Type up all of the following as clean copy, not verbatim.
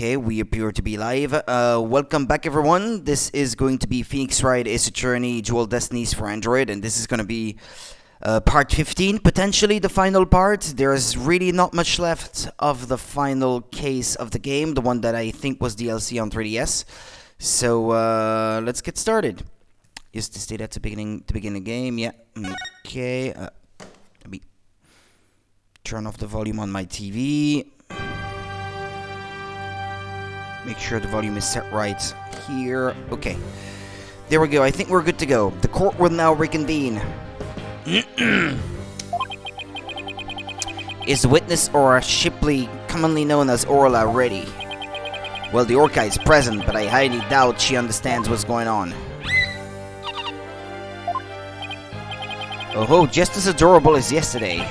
Okay, we appear to be live. Welcome back, everyone. This is going to be Phoenix Wright Ace Attorney Dual Destinies for Android, and this is going to be part 15, potentially the final part. There's really not much left of the final case of the game, the one that I think was DLC on 3DS. So let's get started. Is this data to begin the game? Yeah. Okay. Let me turn off the volume on my TV. Make sure the volume is set right here. Okay. There we go. I think we're good to go. The court will now reconvene. Is the witness Aura Shipley, commonly known as Orla, ready? Well, the Orca is present, but I highly doubt she understands what's going on. Oh, just as adorable as yesterday.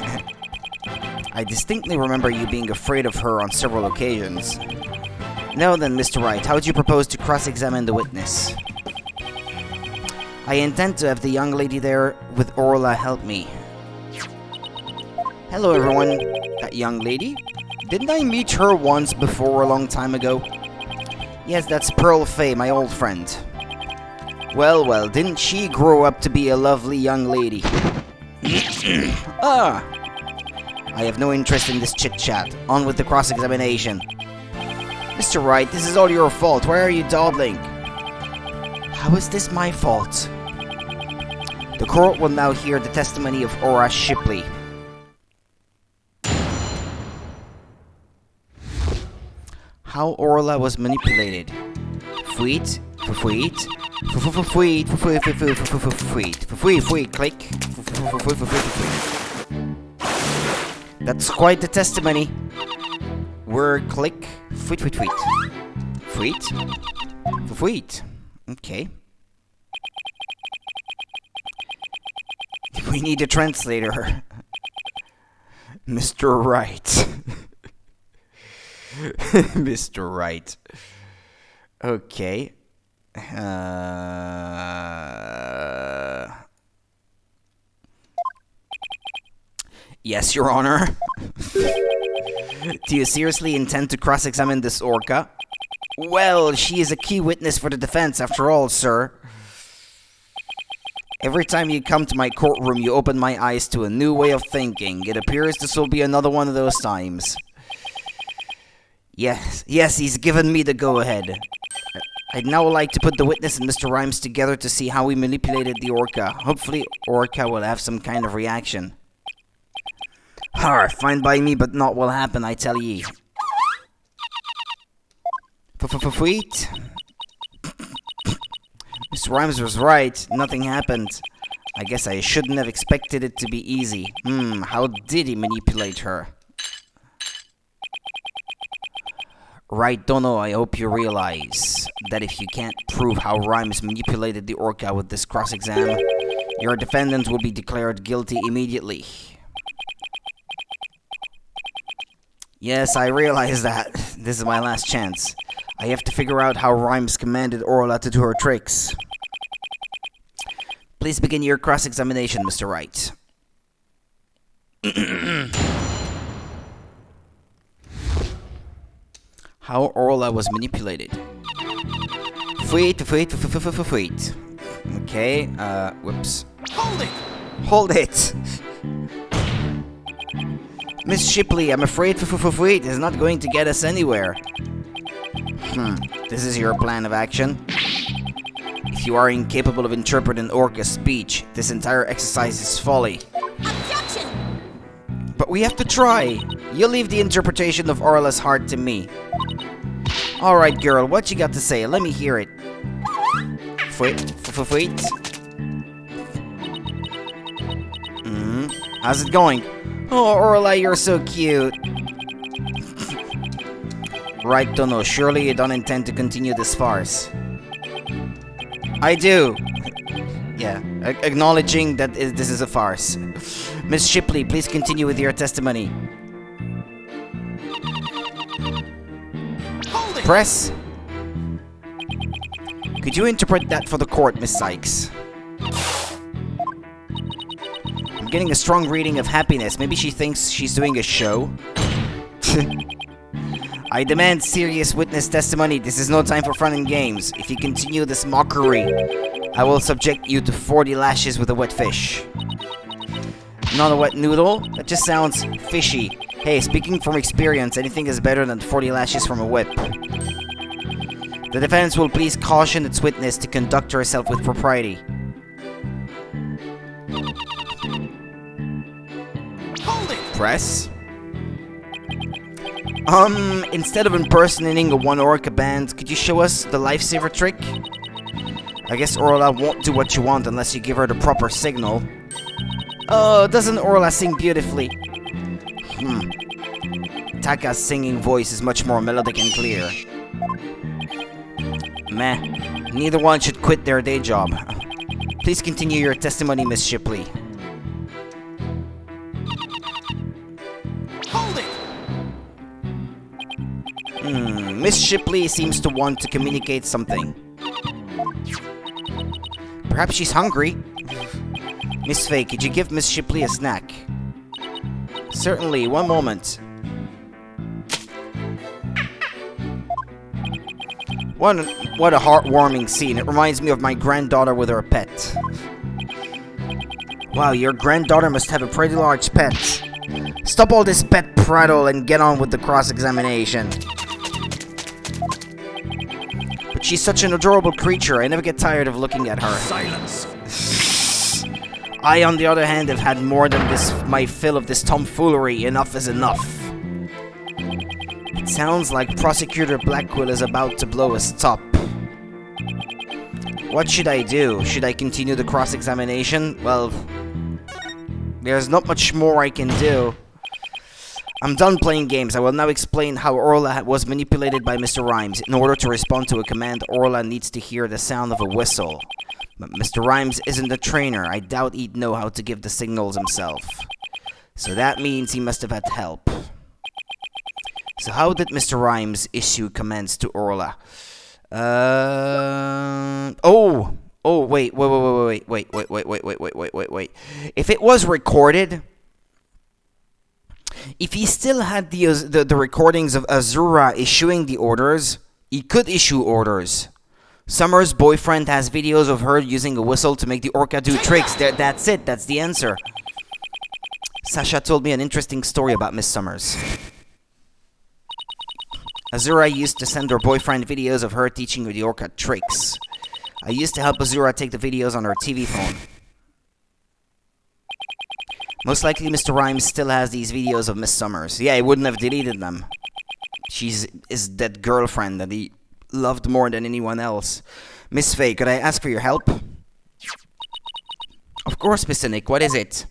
I distinctly remember you being afraid of her on several occasions. Now then, Mr. Wright, how do you propose to cross-examine the witness? I intend to have the young lady there with Orla help me. Hello, everyone. That young lady? Didn't I meet her once before a long time ago? Yes, that's Pearl Fay, my old friend. Well, didn't she grow up to be a lovely young lady? Ah! I have no interest in this chit-chat. On with the cross-examination. Mr. Wright, this is all your fault. Why are you dawdling? How is this my fault? The court will now hear the testimony of Aura Shipley. How Orla was manipulated. Fweet, fweet, fweet, click. That's quite the testimony. Word click. Fweet. Okay. We need a translator. Mr. Wright. Mr. Wright. Okay. Yes, Your Honor. Do you seriously intend to cross-examine this Orca? Well, she is a key witness for the defense, after all, sir. Every time you come to my courtroom, you open my eyes to a new way of thinking. It appears this will be another one of those times. Yes, he's given me the go-ahead. I'd now like to put the witness and Mr. Rhymes together to see how we manipulated the Orca. Hopefully, Orca will have some kind of reaction. Fine by me, but not will happen, I tell ye. Fweet. Mr. Rhymes was right. Nothing happened. I guess I shouldn't have expected it to be easy. How did he manipulate her? Right, Dono, I hope you realize that if you can't prove how Rhymes manipulated the Orca with this cross-exam, your defendant will be declared guilty immediately. Yes, I realize that. This is my last chance. I have to figure out how Rhymes commanded Orla to do her tricks. Please begin your cross-examination, Mr. Wright. How Orla was manipulated. Fweet. Okay, whoops. Hold it! Miss Shipley, I'm afraid Fweet is not going to get us anywhere. This is your plan of action? If you are incapable of interpreting Orca's speech, this entire exercise is folly. Objection! But we have to try. You leave the interpretation of Orla's heart to me. Alright, girl, what you got to say? Let me hear it. Fweet. How's it going? Oh, Orla, you're so cute. Right, Dono, surely you don't intend to continue this farce. I do. Yeah, acknowledging that this is a farce. Miss Shipley, please continue with your testimony. Press. Could you interpret that for the court, Miss Sykes? I'm getting a strong reading of happiness. Maybe she thinks she's doing a show? I demand serious witness testimony. This is no time for fun and games. If you continue this mockery, I will subject you to 40 lashes with a wet fish. Not a wet noodle? That just sounds fishy. Hey, speaking from experience, anything is better than 40 lashes from a whip. The defense will please caution its witness to conduct herself with propriety. Hold it! Press? Instead of impersonating a one orca band, could you show us the lifesaver trick? I guess Orla won't do what you want unless you give her the proper signal. Oh, doesn't Orla sing beautifully? Taka's singing voice is much more melodic and clear. Meh. Neither one should quit their day job. Please continue your testimony, Miss Shipley. Hold it! Miss Shipley seems to want to communicate something. Perhaps she's hungry. Miss Faye, could you give Miss Shipley a snack? Certainly, one moment. What a heartwarming scene. It reminds me of my granddaughter with her pet. Wow, your granddaughter must have a pretty large pet. Stop all this pet prattle and get on with the cross-examination. But she's such an adorable creature, I never get tired of looking at her. Silence! I, on the other hand, have had more than my fill of this tomfoolery. Enough is enough. It sounds like Prosecutor Blackwell is about to blow his top. What should I do? Should I continue the cross-examination? Well, there's not much more I can do. I'm done playing games. I will now explain how Orla was manipulated by Mr. Rhymes. In order to respond to a command, Orla needs to hear the sound of a whistle. But Mr. Rhymes isn't a trainer. I doubt he'd know how to give the signals himself. So that means he must have had help. So how did Mr. Rhymes issue commands to Orla? Wait. If it was recorded, if he still had the recordings of Azura issuing the orders, he could issue orders. Summer's boyfriend has videos of her using a whistle to make the orca do tricks. That's it. That's the answer. Sasha told me an interesting story about Miss Summers. Azura used to send her boyfriend videos of her teaching the orca tricks. I used to help Azura take the videos on her TV phone. Most likely Mr. Rhymes still has these videos of Miss Summers. Yeah, he wouldn't have deleted them. She's his dead girlfriend that he loved more than anyone else. Miss Faye, could I ask for your help? Of course, Mr. Nick. What is it?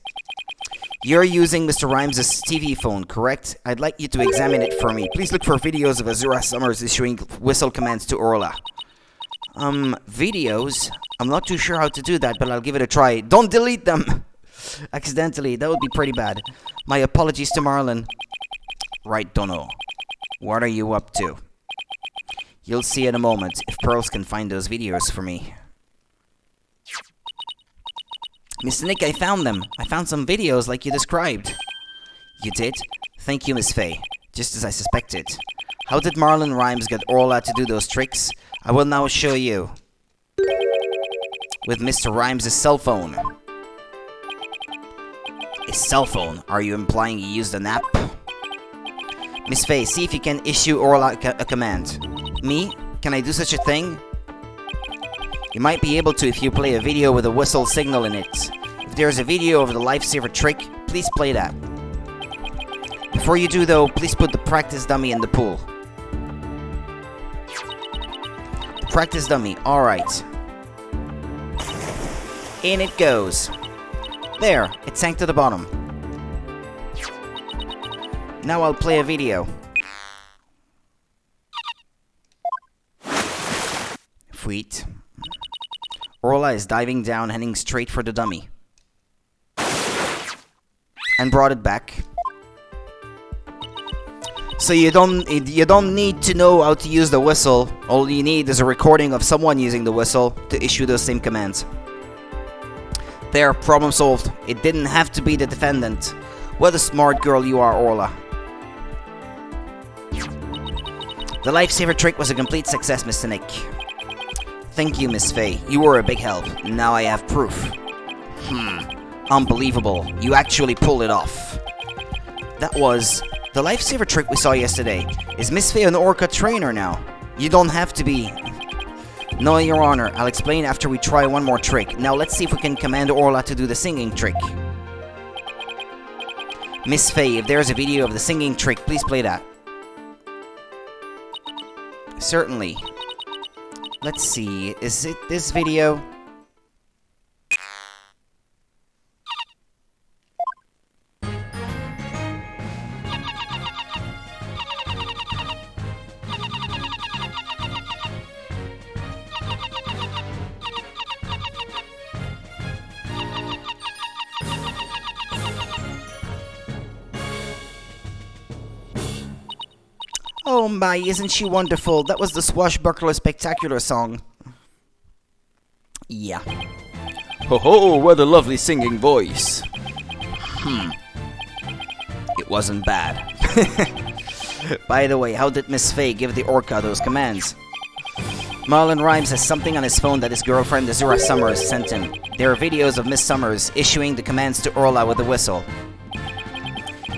You're using Mr. Rhymes' TV phone, correct? I'd like you to examine it for me. Please look for videos of Azura Summers issuing whistle commands to Orla. Videos? I'm not too sure how to do that, but I'll give it a try. Don't delete them! Accidentally, that would be pretty bad. My apologies to Marlon. Right, Dono. What are you up to? You'll see in a moment if Pearls can find those videos for me. Mr. Nick, I found them. I found some videos like you described. You did? Thank you, Miss Faye. Just as I suspected. How did Marlon Rhymes get Orla to do those tricks? I will now show you. With Mr. Rhymes' cell phone. A cell phone? Are you implying he used an app? Miss Faye, see if you can issue Orla a command. Me? Can I do such a thing? You might be able to if you play a video with a whistle signal in it. If there's a video of the lifesaver trick, please play that. Before you do though, please put the practice dummy in the pool. The practice dummy, alright. In it goes. There, it sank to the bottom. Now I'll play a video. Sweet. Orla is diving down, heading straight for the dummy. And brought it back. So you don't need to know how to use the whistle. All you need is a recording of someone using the whistle to issue those same commands. There, problem solved. It didn't have to be the defendant. What a smart girl you are, Orla. The lifesaver trick was a complete success, Mr. Nick. Thank you, Miss Faye. You were a big help. Now I have proof. Unbelievable. You actually pulled it off. That was the lifesaver trick we saw yesterday. Is Miss Faye an Orca trainer now? You don't have to be. No, Your Honor. I'll explain after we try one more trick. Now let's see if we can command Orla to do the singing trick. Miss Faye, if there's a video of the singing trick, please play that. Certainly. Let's see. Is it this video? Oh my, isn't she wonderful? That was the Swashbuckler Spectacular song. Yeah. Ho ho, what a lovely singing voice. It wasn't bad. By the way, how did Miss Faye give the Orca those commands? Marlon Rhymes has something on his phone that his girlfriend Azura Summers sent him. There are videos of Miss Summers issuing the commands to Orla with a whistle.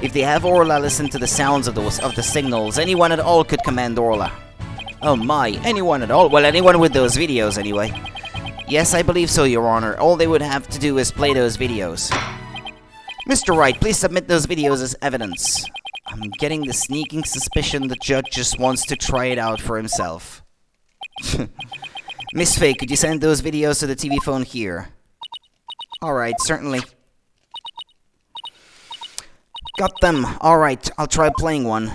If they have Orla listen to the sounds of the signals, anyone at all could command Orla. Oh my, anyone at all? Well, anyone with those videos anyway. Yes, I believe so, Your Honor. All they would have to do is play those videos. Mr. Wright, please submit those videos as evidence. I'm getting the sneaking suspicion the judge just wants to try it out for himself. Miss Faye, could you send those videos to the TV phone here? Alright, certainly. Got them. Alright, I'll try playing one.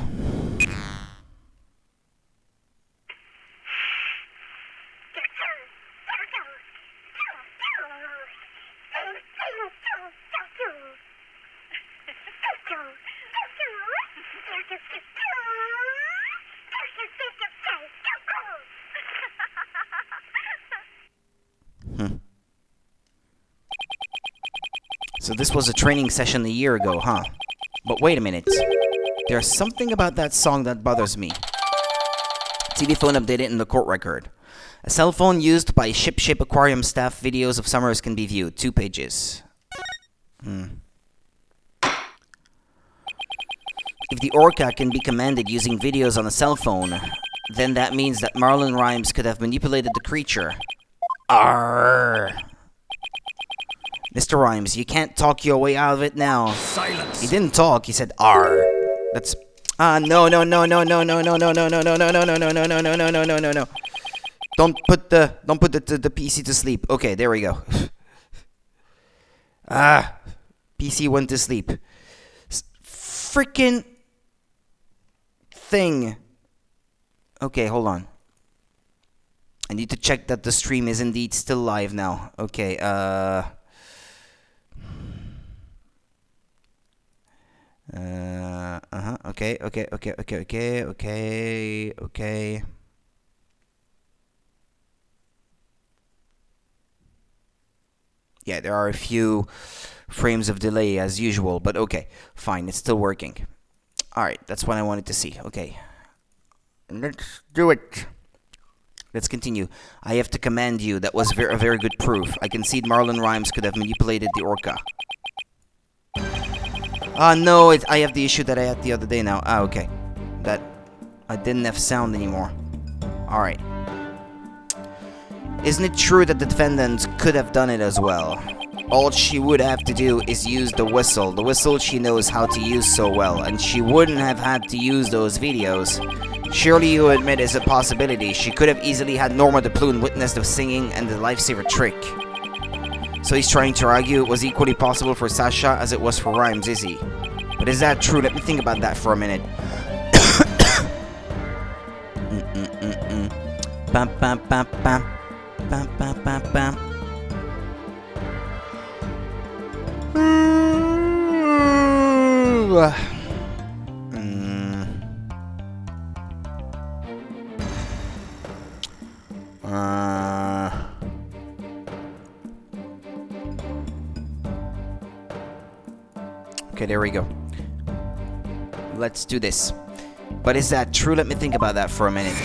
So this was a training session a year ago, huh? But wait a minute. There's something about that song that bothers me. TV phone updated in the court record. A cell phone used by Ship Shape Aquarium staff. Videos of Summers can be viewed. 2 pages. If the Orca can be commanded using videos on a cell phone, then that means that Marlon Rhymes could have manipulated the creature. Arrgh. Mr. Rhymes, you can't talk your way out of it now. Silence. He didn't talk, he said "arr." That's no. Don't put the PC to sleep. Okay, there we go. PC went to sleep. Freaking thing. Okay, hold on. I need to check that the stream is indeed still live now. Okay, Okay. Yeah, there are a few frames of delay as usual, but okay, fine, it's still working. Alright, that's what I wanted to see. Okay. Let's do it. Let's continue. I have to commend you. That was a very good proof. I concede Marlon Rhymes could have manipulated the Orca. No, I have the issue that I had the other day now. Okay. That I didn't have sound anymore. Alright. Isn't it true that the defendant could have done it as well? All she would have to do is use the whistle. The whistle she knows how to use so well, and she wouldn't have had to use those videos. Surely you admit it's a possibility. She could have easily had Norma de Plume witness the singing and the lifesaver trick. So he's trying to argue it was equally possible for Sasha as it was for Rhymes, is he? But is that true? Let me think about that for a minute. Bam, bam, bam, bam. Bam, bam, bam, bam. Okay, there we go. Let's do this. But is that true? Let me think about that for a minute.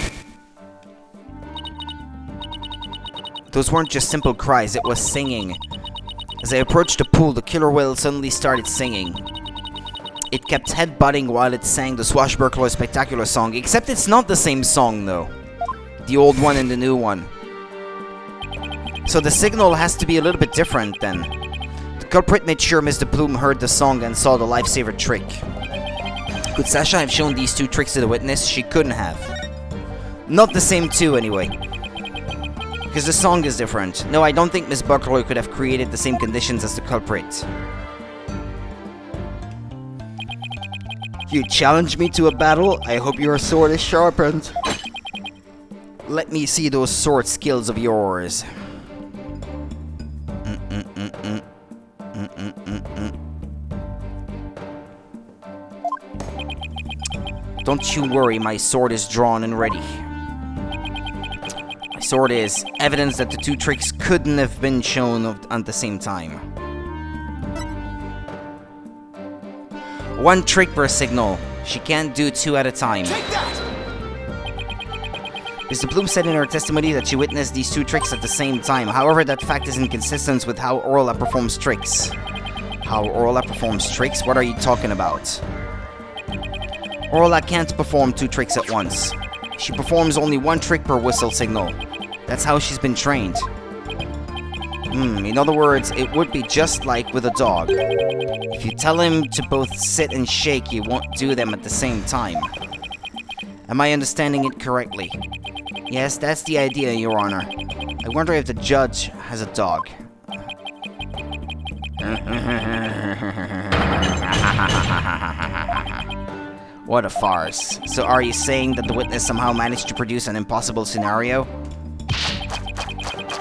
Those weren't just simple cries, it was singing. As I approached the pool, the killer whale suddenly started singing. It kept headbutting while it sang the Swashbuckler Spectacular song, except it's not the same song though. The old one and the new one. So the signal has to be a little bit different then. The culprit made sure Mr. Bloom heard the song and saw the lifesaver trick. Could Sasha have shown these two tricks to the witness? She couldn't have. Not the same two anyway. Because the song is different. No, I don't think Miss Buckler could have created the same conditions as the culprit. You challenge me to a battle? I hope your sword is sharpened. Let me see those sword skills of yours. Don't you worry, my sword is drawn and ready. My sword is evidence that the two tricks couldn't have been shown at the same time. One trick per signal. She can't do two at a time. Take that! Mr. Bloom said in her testimony that she witnessed these two tricks at the same time. However, that fact is inconsistent with how Orla performs tricks. How Orla performs tricks? What are you talking about? Orla can't perform two tricks at once. She performs only one trick per whistle signal. That's how she's been trained. In other words, it would be just like with a dog. If you tell him to both sit and shake, he won't do them at the same time. Am I understanding it correctly? Yes, that's the idea, Your Honor. I wonder if the judge has a dog. What a farce. So are you saying that the witness somehow managed to produce an impossible scenario?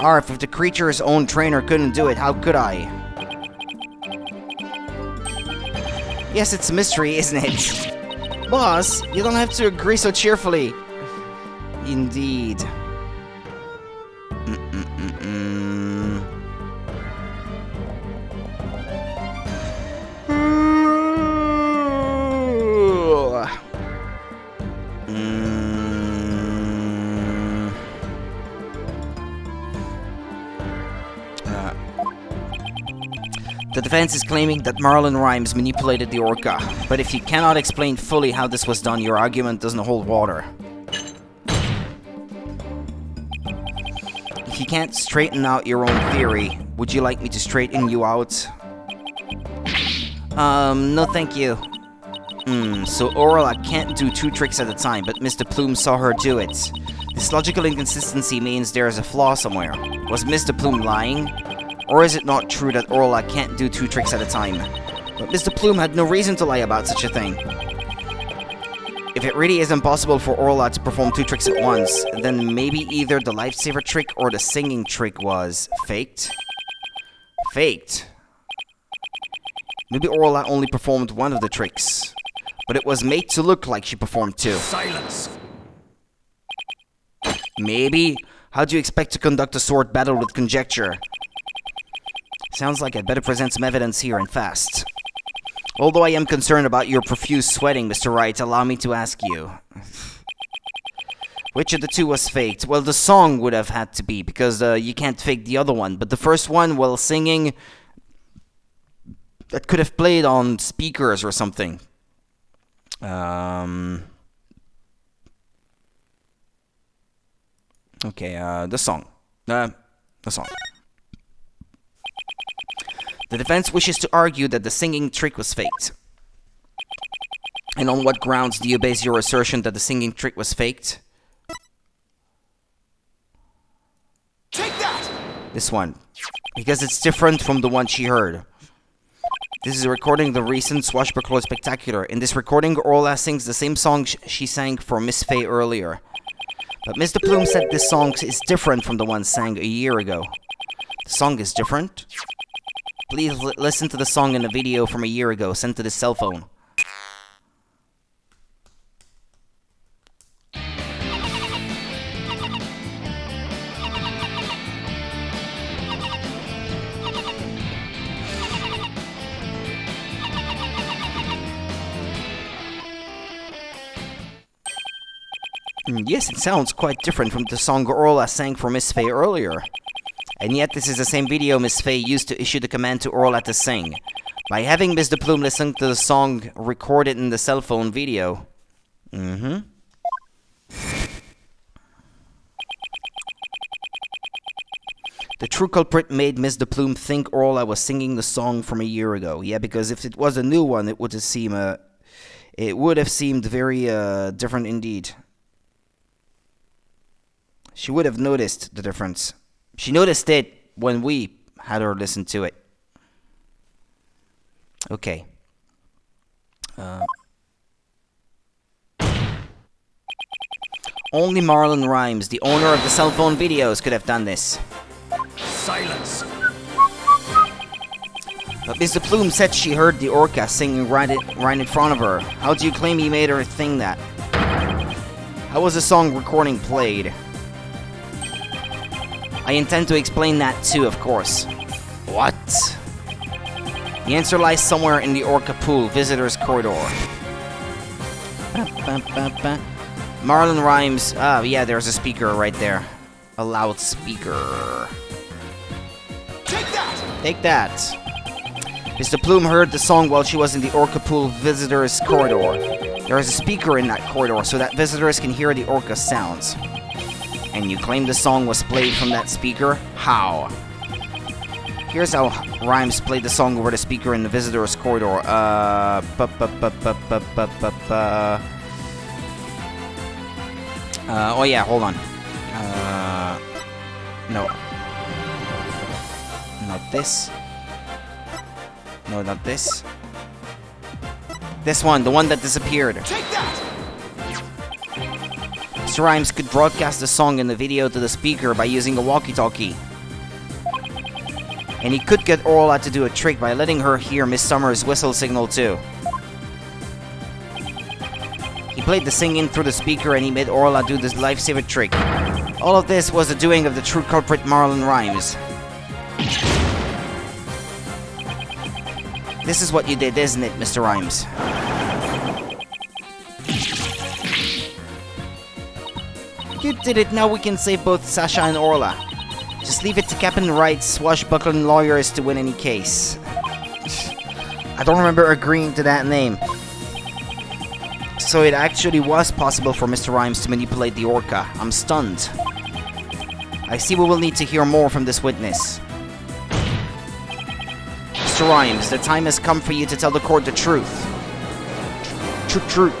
Arf, if the creature's own trainer couldn't do it, how could I? Yes, it's a mystery, isn't it? Boss, you don't have to agree so cheerfully. Indeed. The defense is claiming that Marlon Rhymes manipulated the orca, but if you cannot explain fully how this was done, your argument doesn't hold water. If you can't straighten out your own theory, would you like me to straighten you out? No thank you. So Orla can't do two tricks at a time, but Mr. Plume saw her do it. This logical inconsistency means there is a flaw somewhere. Was Mr. Plume lying? Or is it not true that Orla can't do two tricks at a time? But Mr. Plume had no reason to lie about such a thing. If it really is impossible for Orla to perform two tricks at once, then maybe either the lifesaver trick or the singing trick was faked? Faked? Maybe Orla only performed one of the tricks, but it was made to look like she performed two. Silence! Maybe? How do you expect to conduct a sword battle with conjecture? Sounds like I'd better present some evidence here and fast. Although I am concerned about your profuse sweating, Mr. Wright, allow me to ask you. Which of the two was faked? Well, the song would have had to be, because you can't fake the other one. But the first one, while singing, that could have played on speakers or something. Okay, the song. The song. The defense wishes to argue that the singing trick was faked. And on what grounds do you base your assertion that the singing trick was faked? Take that! This one. Because it's different from the one she heard. This is a recording of the recent Swashbuckler Spectacular. In this recording, Orla sings the same song she sang for Miss Faye earlier. But Mr. Plume said this song is different from the one sang a year ago. The song is different? Please listen to the song in the video from a year ago, sent to this cell phone. Yes, it sounds quite different from the song Orla sang for Miss Faye earlier. And yet this is the same video Miss Faye used to issue the command to Orla to sing. By having Miss DePlume listen to the song recorded in the cell phone video. The true culprit made Miss DePlume think Orla was singing the song from a year ago. Yeah, because if it was a new one, it would have seemed very different indeed. She would have noticed the difference. She noticed it when we had her listen to it. Okay. Only Marlon Rhymes, the owner of the cell phone videos, could have done this. Silence. But Miss DePlume said she heard the orca singing right in front of her. How do you claim he made her think that? How was the song recording played? I intend to explain that too, of course. What? The answer lies somewhere in the orca pool, visitor's corridor. Marlon Rhymes. Yeah, there's a speaker right there. A loudspeaker. Take that! Take that. Miss DePlume heard the song while she was in the orca pool visitor's corridor. There is a speaker in that corridor so that visitors can hear the orca sounds. And you claim the song was played from that speaker? How? Here's how Rhymes played the song over the speaker in the visitor's corridor. Oh yeah, hold on. No. Not this. No, not this. This one, the one that disappeared. Take that! Mr. Rhymes could broadcast the song in the video to the speaker by using a walkie-talkie. And he could get Orla to do a trick by letting her hear Miss Summer's whistle signal too. He played the singing through the speaker and he made Orla do this lifesaver trick. All of this was the doing of the true culprit Marlon Rhymes. This is what you did, isn't it, Mr. Rhymes? You did it, now we can save both Sasha and Orla. Just leave it to Captain Wright's swashbuckling lawyers to win any case. I don't remember agreeing to that name. So it actually was possible for Mr. Rhymes to manipulate the orca. I'm stunned. I see we will need to hear more from this witness. Mr. Rhymes, the time has come for you to tell the court the truth. Truth.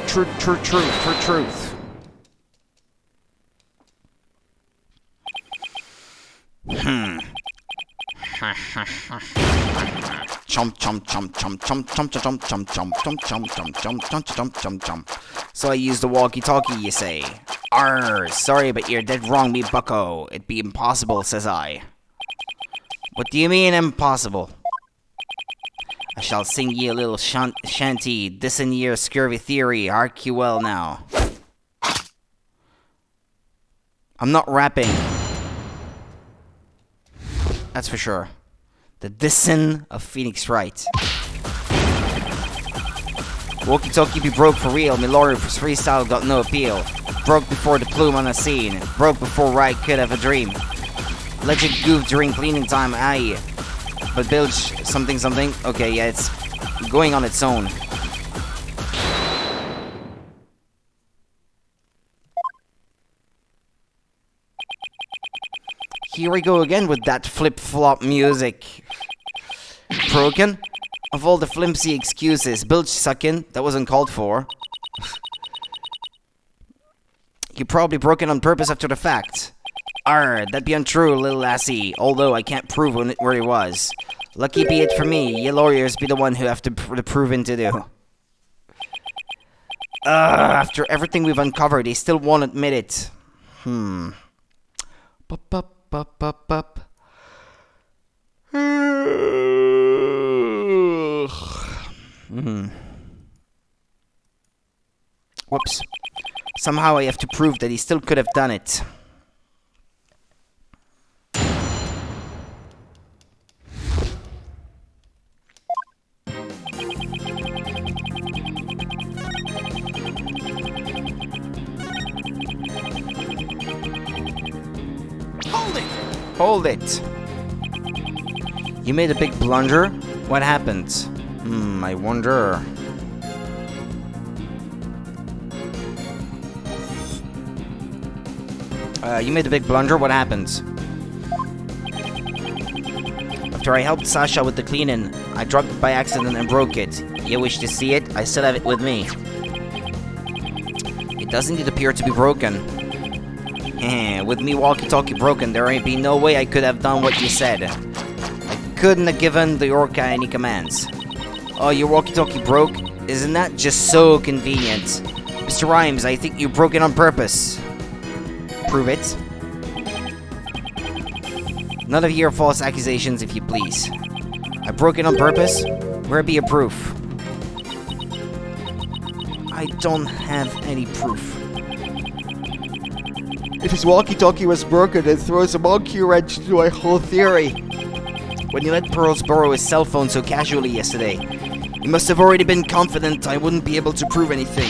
Chomp. So I used the walkie-talkie, you say? Arr, sorry, but you're dead wrong, me bucko. It'd be impossible, says I. What do you mean, impossible? I shall sing ye a little shanty, this in your scurvy theory, hark you well now. I'm not rapping. That's for sure. The Dissin of Phoenix Wright. Walkie-talkie be broke for real, me lawyer for freestyle got no appeal. Broke before the plume on the scene, broke before Wright could have a dream. Legend goof during cleaning time, aye. But bilge something. Okay, yeah, it's going on its own. Here we go again with that flip-flop music. Broken? Of all the flimsy excuses, bilge sucking, that wasn't called for. You probably broke it on purpose after the fact. Arr, that'd be untrue, little lassie, although I can't prove where he was. Lucky be it for me, you lawyers be the one who have to prove to do. After everything we've uncovered, they still won't admit it. Bup. Whoops. Somehow I have to prove that he still could have done it. Hold it. You made a big blunder? What happened? I wonder. You made a big blunder? What happened? After I helped Sasha with the cleaning, I dropped it by accident and broke it. You wish to see it? I still have it with me. It doesn't appear to be broken. With me walkie-talkie broken, there ain't be no way I could have done what you said. I couldn't have given the Orca any commands. Oh, your walkie-talkie broke? Isn't that just so convenient? Mr. Rhymes, I think you broke it on purpose. Prove it. None of your false accusations, if you please. I broke it on purpose? Where be your proof? I don't have any proof. If his walkie-talkie was broken, it throws a monkey wrench to my whole theory. When you let Pearls borrow his cell phone so casually yesterday, you must have already been confident I wouldn't be able to prove anything.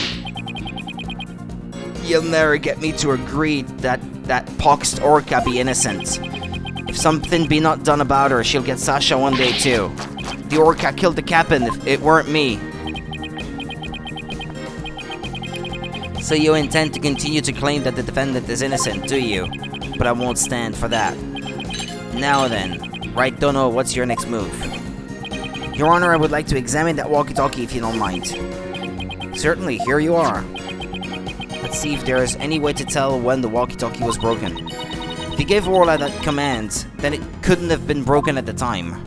You'll never get me to agree that poxed Orca be innocent. If something be not done about her, she'll get Sasha one day too. The Orca killed the captain if it weren't me. So you intend to continue to claim that the defendant is innocent, do you? But I won't stand for that. Now then, Wright, don't know what's your next move. Your Honor, I would like to examine that walkie-talkie if you don't mind. Certainly, here you are. Let's see if there is any way to tell when the walkie-talkie was broken. If you gave Orla that command, then it couldn't have been broken at the time.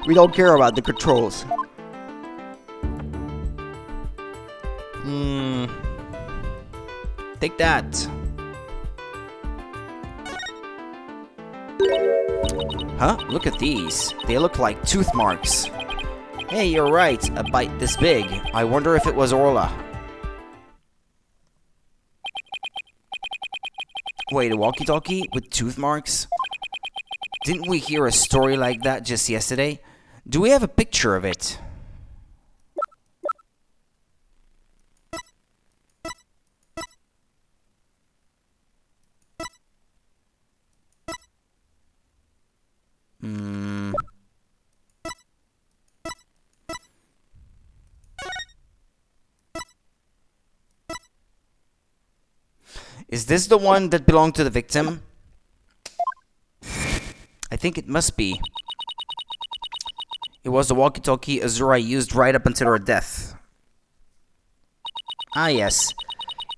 We don't care about the controls. Take that. Huh? Look at these. They look like tooth marks. Hey, you're right. A bite this big. I wonder if it was Orla. Wait, a walkie-talkie with tooth marks? Didn't we hear a story like that just yesterday? Do we have a picture of it? Is this the one that belonged to the victim? I think it must be. It was the walkie-talkie Azura used right up until her death. Ah, yes.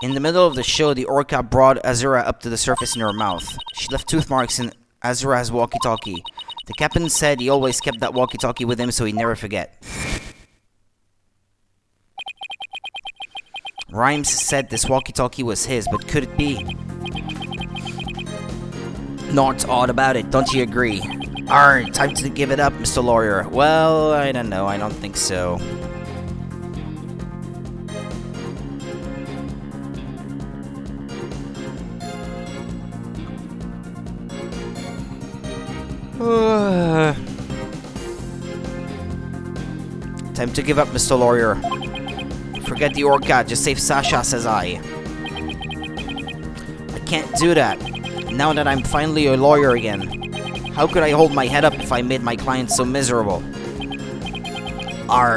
In the middle of the show, the Orca brought Azura up to the surface in her mouth. She left tooth marks in Azura's walkie-talkie. The captain said he always kept that walkie-talkie with him so he'd never forget. Rhymes said this walkie-talkie was his, but could it be? Not odd about it, don't you agree? Time to give it up, Mr. Lawyer. Well, I don't know, I don't think so. Time to give up, Mr. Lawyer. Forget the Orca, just save Sasha, says I. I can't do that. Now that I'm finally a lawyer again. How could I hold my head up if I made my client so miserable?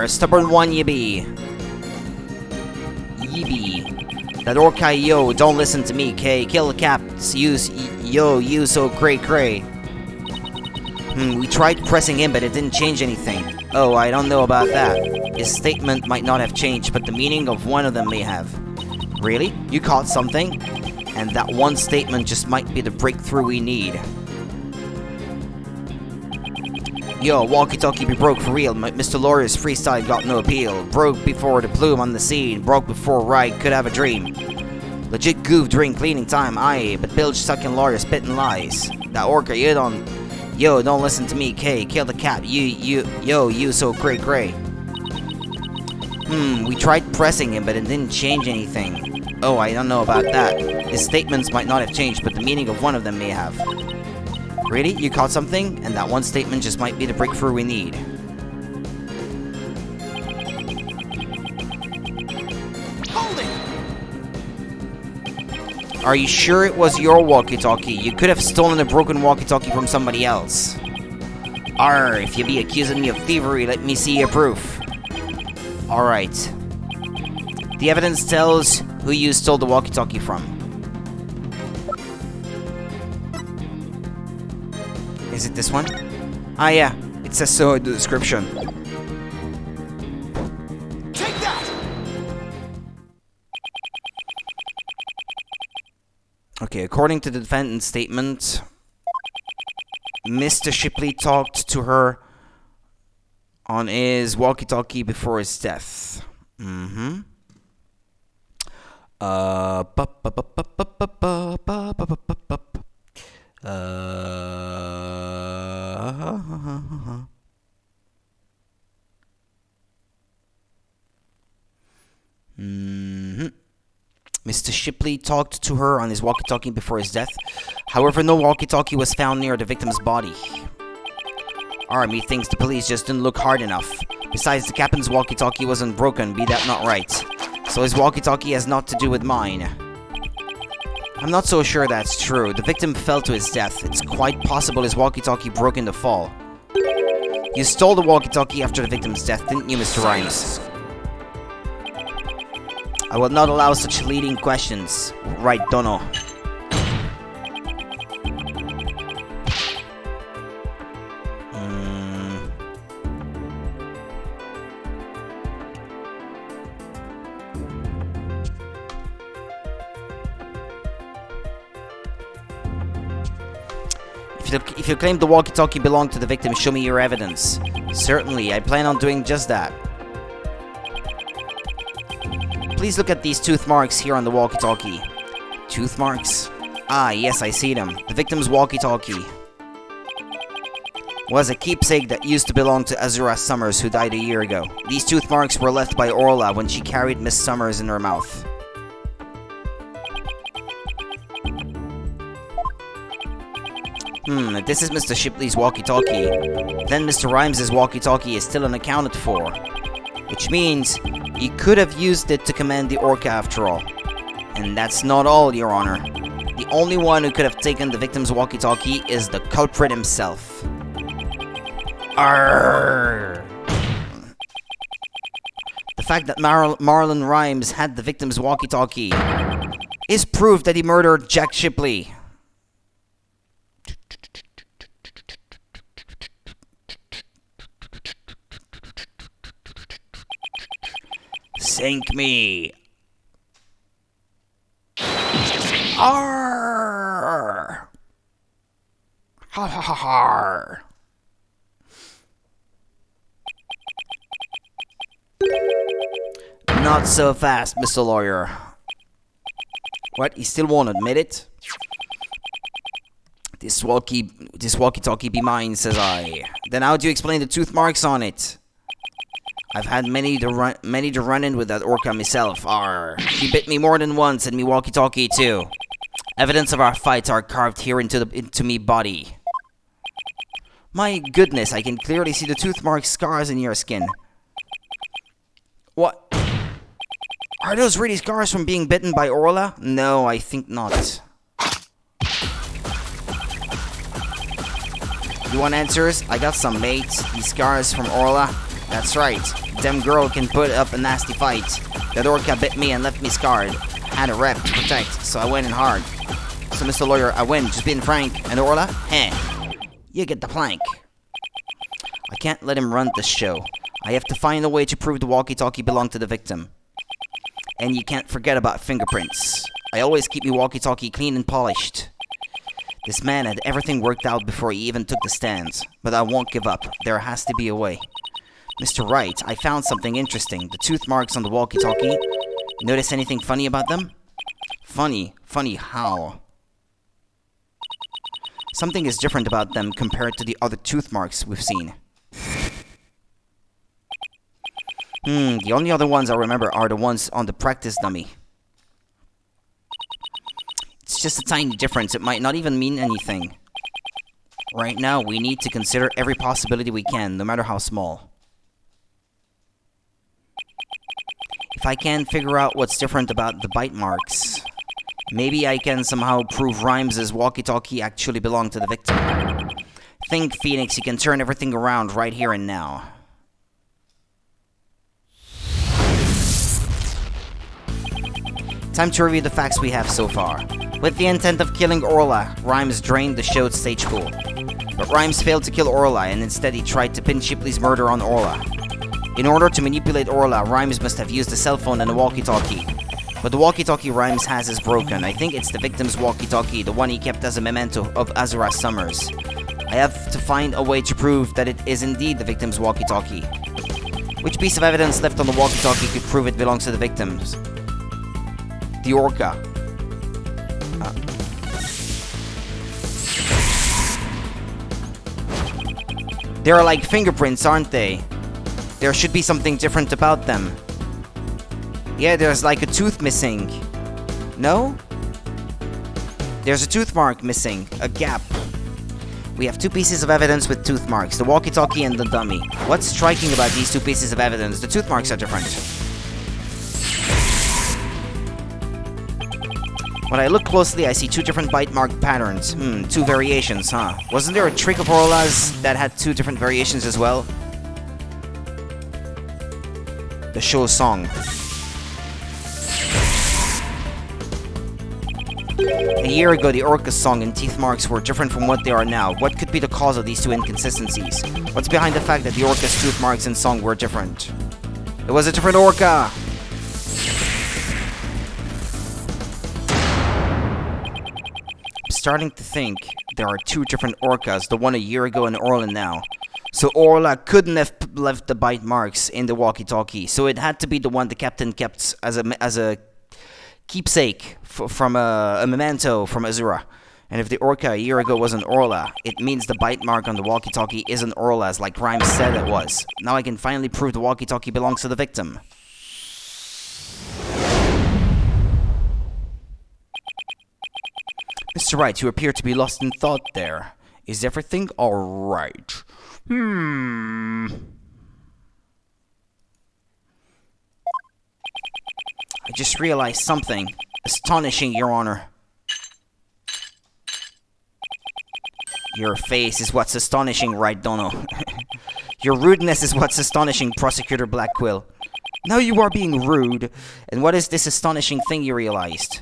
Stubborn one ye be. Ye be. That Orca, yo, don't listen to me, K. Kill the cap. You so cray. We tried pressing him, but it didn't change anything. Oh, I don't know about that. His statement might not have changed, but the meaning of one of them may have. Really? You caught something? And that one statement just might be the breakthrough we need. Yo, walkie-talkie be broke for real. Mr. Lawyer's freestyle got no appeal. Broke before the plume on the scene. Broke before Wright could have a dream. Legit goof during cleaning time, aye, but bilge sucking lawyer spitting lies. That Orca, you don't... Yo, don't listen to me, K. Kill the cap. You so cray. We tried pressing him, but it didn't change anything. Oh, I don't know about that. His statements might not have changed, but the meaning of one of them may have. Really? You caught something? And that one statement just might be the breakthrough we need. Are you sure it was your walkie-talkie? You could have stolen a broken walkie-talkie from somebody else. Arr, if you be accusing me of thievery, let me see your proof. Alright. The evidence tells who you stole the walkie-talkie from. Is it this one? Ah, yeah. It says so in the description. Take that! Okay, according to the defendant's statement, Mr. Shipley talked to her on his walkie-talkie before his death. Mm-hmm. Mr. Shipley talked to her on his walkie-talkie before his death. However, no walkie-talkie was found near the victim's body. Army thinks the police just didn't look hard enough. Besides, the captain's walkie-talkie wasn't broken, be that not right. So his walkie-talkie has not to do with mine. I'm not so sure that's true. The victim fell to his death. It's quite possible his walkie-talkie broke in the fall. You stole the walkie-talkie after the victim's death, didn't you, Mr. Rhymes? I will not allow such leading questions. Right, Dono. If you claim the walkie-talkie belonged to the victim, show me your evidence. Certainly, I plan on doing just that. Please look at these tooth marks here on the walkie-talkie. Tooth marks? Ah, yes, I see them. The victim's walkie-talkie was a keepsake that used to belong to Azura Summers, who died a year ago. These tooth marks were left by Orla when she carried Miss Summers in her mouth. This is Mr. Shipley's walkie-talkie. Then Mr. Rhymes' walkie-talkie is still unaccounted for. Which means he could have used it to command the Orca after all. And that's not all, Your Honor. The only one who could have taken the victim's walkie-talkie is the culprit himself. Arrgh. The fact that Marlon Rhymes had the victim's walkie-talkie is proof that he murdered Jack Shipley. Sink me. Arrgh. Ha ha ha ha. Not so fast, Mr. Lawyer. What? He still won't admit it? This walkie-talkie be mine, says I. Then how do you explain the tooth marks on it? I've had many to run in with that orca myself. Arr. She bit me more than once and me walkie-talkie too. Evidence of our fights are carved here into me body. My goodness, I can clearly see the tooth mark scars in your skin. What? Are those really scars from being bitten by Orla? No, I think not. You want answers? I got some, mate. These scars from Orla? That's right. Them girl can put up a nasty fight. That orca bit me and left me scarred. Had a rep to protect, so I went in hard. So, Mr. Lawyer, I win, just being frank. And Orla? Heh. You get the plank. I can't let him run this show. I have to find a way to prove the walkie-talkie belonged to the victim. And you can't forget about fingerprints. I always keep my walkie-talkie clean and polished. This man had everything worked out before he even took the stand. But I won't give up. There has to be a way. Mr. Wright, I found something interesting. The tooth marks on the walkie-talkie. Notice anything funny about them? Funny? Funny how? Something is different about them compared to the other tooth marks we've seen. The only other ones I remember are the ones on the practice dummy. It's just a tiny difference. It might not even mean anything. Right now, we need to consider every possibility we can, no matter how small. If I can figure out what's different about the bite marks, Maybe I can somehow prove Rhymes' walkie-talkie actually belonged to the victim. Think, Phoenix, you can turn everything around right here and now. Time to review the facts we have so far. With the intent of killing Orla, Rhymes drained the show's stage pool. But Rhymes failed to kill Orla, and instead he tried to pin Shipley's murder on Orla. In order to manipulate Orla, Rhymes must have used a cell phone and a walkie-talkie. But the walkie-talkie Rhymes has is broken. I think it's the victim's walkie-talkie, the one he kept as a memento of Azura Summers. I have to find a way to prove that it is indeed the victim's walkie-talkie. Which piece of evidence left on the walkie-talkie could prove it belongs to the victims? The Orca. They're like fingerprints, aren't they? There should be something different about them. Yeah, there's like a tooth missing. No? There's a tooth mark missing. A gap. We have two pieces of evidence with tooth marks. The walkie-talkie and the dummy. What's striking about these two pieces of evidence? The tooth marks are different. When I look closely, I see two different bite mark patterns. Two variations, huh? Wasn't there a trick of Orla's that had two different variations as well? The show's song. A year ago, the Orca's song and teeth marks were different from what they are now. What could be the cause of these two inconsistencies? What's behind the fact that the Orca's tooth marks and song were different? It was a different Orca! I'm starting to think there are two different Orcas, the one a year ago and Orla now. So Orla couldn't have left the bite marks in the walkie-talkie, so it had to be the one the captain kept as a keepsake from a memento from Azura. And if the Orca a year ago wasn't Orla, it means the bite mark on the walkie-talkie isn't Orla's like Rhymes said it was. Now I can finally prove the walkie-talkie belongs to the victim. Mr. Wright, you appear to be lost in thought there. Is everything alright? I just realized something astonishing, Your Honor. Your face is what's astonishing, Wright Dono. Your rudeness is what's astonishing, Prosecutor Blackquill. Now you are being rude. And what is this astonishing thing you realized?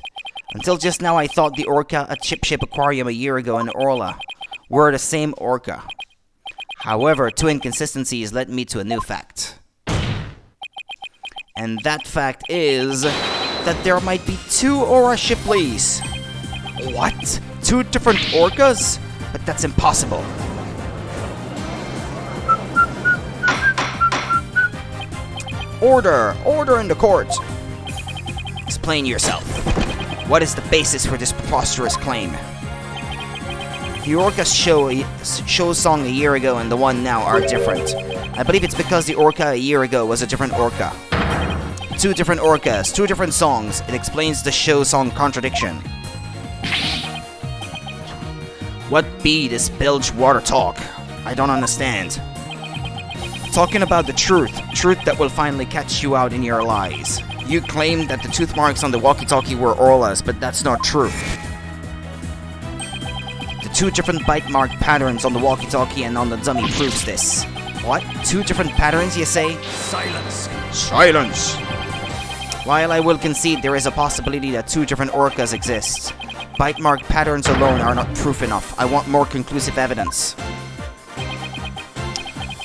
Until just now I thought the Orca at Chip Ship Aquarium a year ago and Orla were the same Orca. However, two inconsistencies led me to a new fact. And that fact is that there might be two Aura Shipleys. What? Two different Orcas? But that's impossible. Order! Order in the court! Explain yourself. What is the basis for this preposterous claim? The Orca's show song a year ago and the one now are different. I believe it's because the Orca a year ago was a different Orca. Two different Orcas, two different songs. It explains the show song contradiction. What be this bilge water talk? I don't understand. Talking about the truth that will finally catch you out in your lies. You claimed that the tooth marks on the walkie-talkie were Orla's, but that's not true. The two different bite mark patterns on the walkie-talkie and on the dummy proves this. What? Two different patterns, you say? Silence! Silence! While I will concede there is a possibility that two different Orcas exist, bite mark patterns alone are not proof enough. I want more conclusive evidence.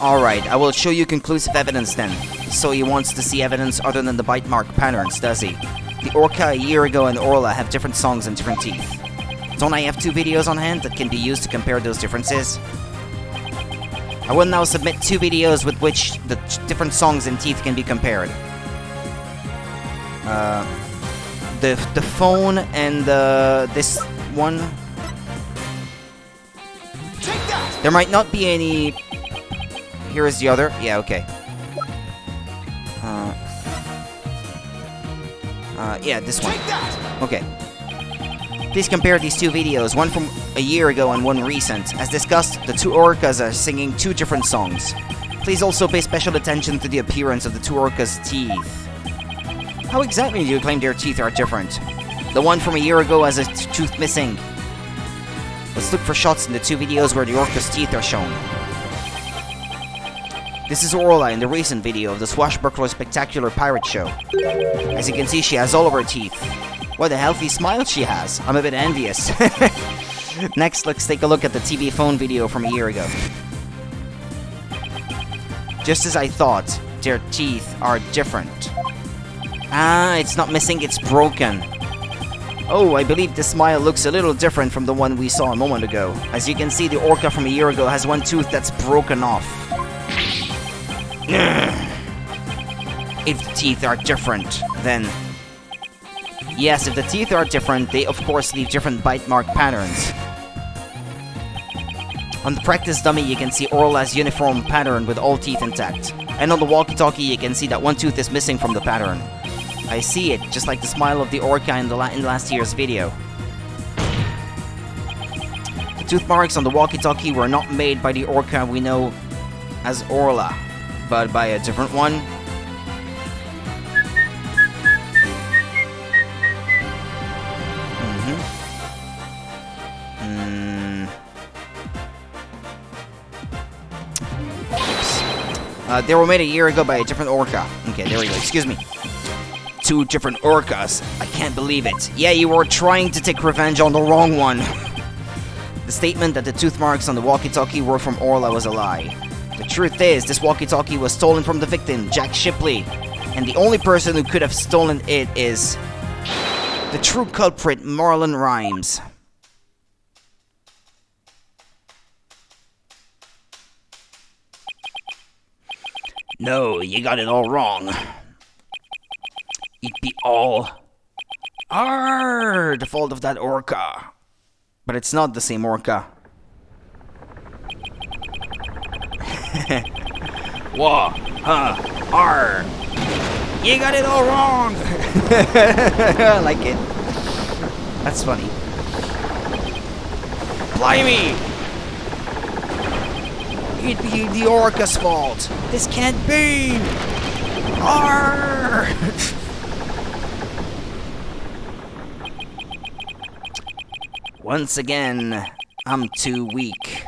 Alright, I will show you conclusive evidence then. So he wants to see evidence other than the bite mark patterns, does he? The Orca a year ago and Orla have different songs and different teeth. Don't I have two videos on hand that can be used to compare those differences? I will now submit two videos with which the different songs and teeth can be compared. The phone and this one. Take that! There might not be any. Here is the other. Yeah, okay. Yeah, this one. Take that! Okay. Please compare these two videos, one from a year ago and one recent. As discussed, the two Orcas are singing two different songs. Please also pay special attention to the appearance of the two Orcas' teeth. How exactly do you claim their teeth are different? The one from a year ago has a tooth missing. Let's look for shots in the 2 videos where the orca's teeth are shown. This is Orla in the recent video of the Swashbuckler Spectacular Pirate Show. As you can see, she has all of her teeth. What a healthy smile she has. I'm a bit envious. Next, let's take a look at the TV phone video from a year ago. Just as I thought, their teeth are different. Ah, it's not missing, it's broken. Oh, I believe the smile looks a little different from the one we saw a moment ago. As you can see, the orca from a year ago has one tooth that's broken off. If the teeth are different, then... Yes, if the teeth are different, they of course leave different bite mark patterns. On the practice dummy, you can see Orla's uniform pattern with all teeth intact. And on the walkie-talkie, you can see that one tooth is missing from the pattern. I see it, just like the smile of the orca in last year's video. The tooth marks on the walkie-talkie were not made by the orca we know as Orla, but by a different one. They were made a year ago by a different orca. Okay, there we go. Excuse me. 2 different orcas. I can't believe it. Yeah, you were trying to take revenge on the wrong one. The statement that the tooth marks on the walkie-talkie were from Orla was a lie. The truth is, this walkie-talkie was stolen from the victim, Jack Shipley. And the only person who could have stolen it is... the true culprit, Marlon Rhymes. No, you got it all wrong. It be all... the fault of that orca. But it's not the same orca. Whoa, you got it all wrong. I like it. That's funny. Blimey! It'd be the orca's fault. This can't be. Arr! Once again, I'm too weak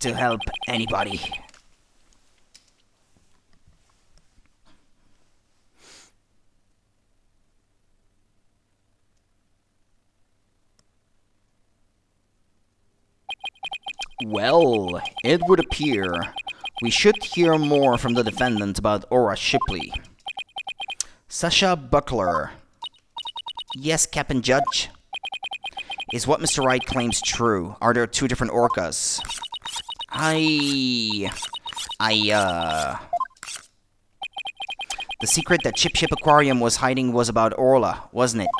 to help anybody. Well, it would appear we should hear more from the defendant about Ora Shipley. Sasha Buckler. Yes, Captain Judge. Is what Mr. Wright claims true? Are there 2 different orcas? The secret that Chip Ship Aquarium was hiding was about Orla, wasn't it?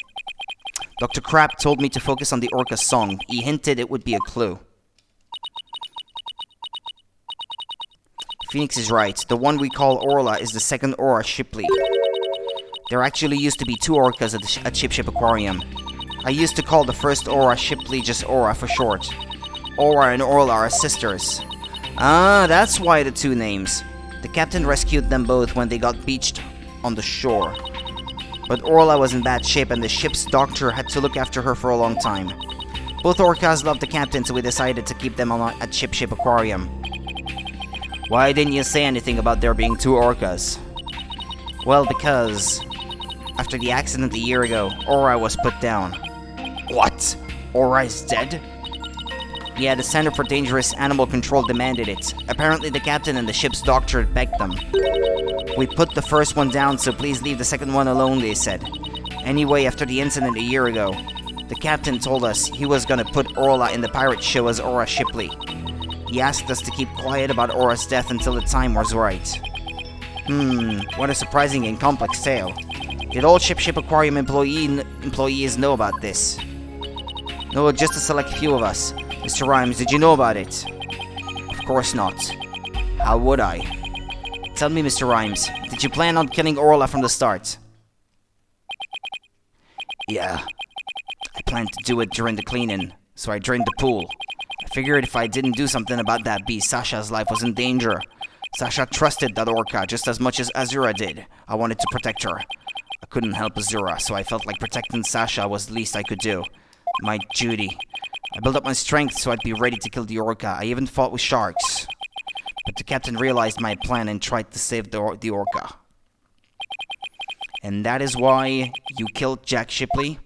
Dr. Crab told me to focus on the orca's song. He hinted it would be a clue. Phoenix is right. The one we call Orla is the second Ora Shipley. There actually used to be 2 orcas at Chip Ship Aquarium. I used to call the first Ora Shipley just Ora for short. Ora and Orla are sisters. Ah, that's why the 2 names. The captain rescued them both when they got beached on the shore. But Orla was in bad shape and the ship's doctor had to look after her for a long time. Both orcas loved the captain, so we decided to keep them at Chip Ship Aquarium. Why didn't you say anything about there being 2 orcas? Well, because... after the accident a year ago, Ora was put down. What? Ora is dead? Yeah, the Center for Dangerous Animal Control demanded it. Apparently the captain and the ship's doctor begged them. We put the first one down, so please leave the second one alone, they said. Anyway, after the incident a year ago, the captain told us he was gonna put Orla in the pirate show as Ora Shipley. He asked us to keep quiet about Ora's death until the time was right. What a surprising and complex tale. Did all Chip Ship Aquarium employees know about this? No, just a select few of us. Mr. Rhymes, did you know about it? Of course not. How would I? Tell me, Mr. Rhymes, did you plan on killing Orla from the start? Yeah. I planned to do it during the cleaning, so I drained the pool. I figured if I didn't do something about that beast, Sasha's life was in danger. Sasha trusted that orca just as much as Azura did. I wanted to protect her. I couldn't help Azura, so I felt like protecting Sasha was the least I could do. My duty. I built up my strength so I'd be ready to kill the Orca. I even fought with sharks. But the captain realized my plan and tried to save the Orca. And that is why you killed Jack Shipley?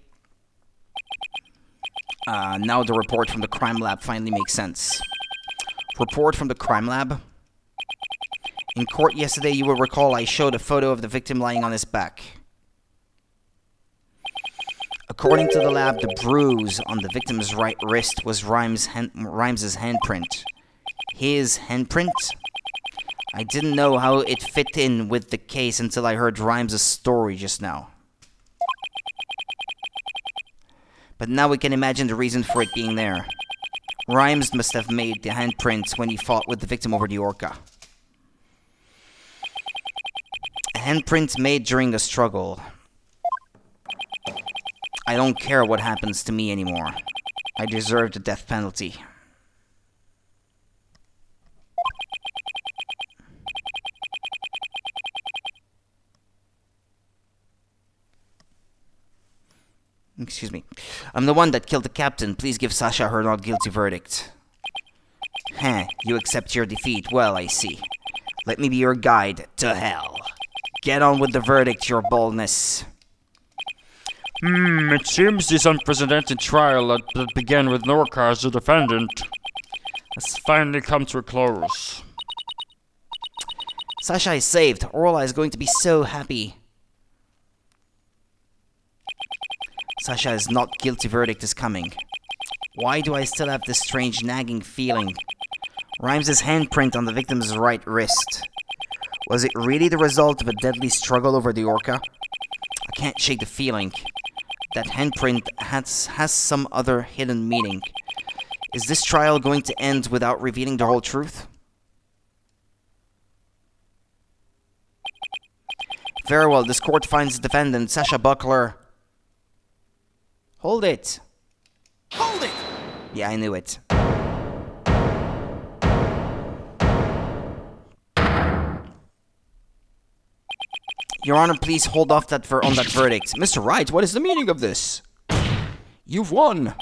Now the report from the crime lab finally makes sense. Report from the crime lab? In court yesterday, you will recall I showed a photo of the victim lying on his back. According to the lab, the bruise on the victim's right wrist was Rhymes's handprint. His handprint? I didn't know how it fit in with the case until I heard Rhymes's story just now. But now we can imagine the reason for it being there. Rhymes must have made the handprint when he fought with the victim over the Orca. A handprint made during a struggle. I don't care what happens to me anymore. I deserve the death penalty. Excuse me. I'm the one that killed the captain. Please give Sasha her not guilty verdict. Heh, you accept your defeat. Well, I see. Let me be your guide to hell. Get on with the verdict, your boldness. It seems this unprecedented trial that began with Norca as the defendant has finally come to a close. Sasha is saved. Orla is going to be so happy. Sasha's not guilty verdict is coming. Why do I still have this strange nagging feeling? Rhymes's handprint on the victim's right wrist. Was it really the result of a deadly struggle over the Orca? I can't shake the feeling. That handprint has some other hidden meaning. Is this trial going to end without revealing the whole truth? Very well, this court finds the defendant, Sasha Buckler. Hold it! Hold it! Yeah, I knew it. Your Honor, please hold off on that verdict. Mr. Wright, what is the meaning of this? You've won.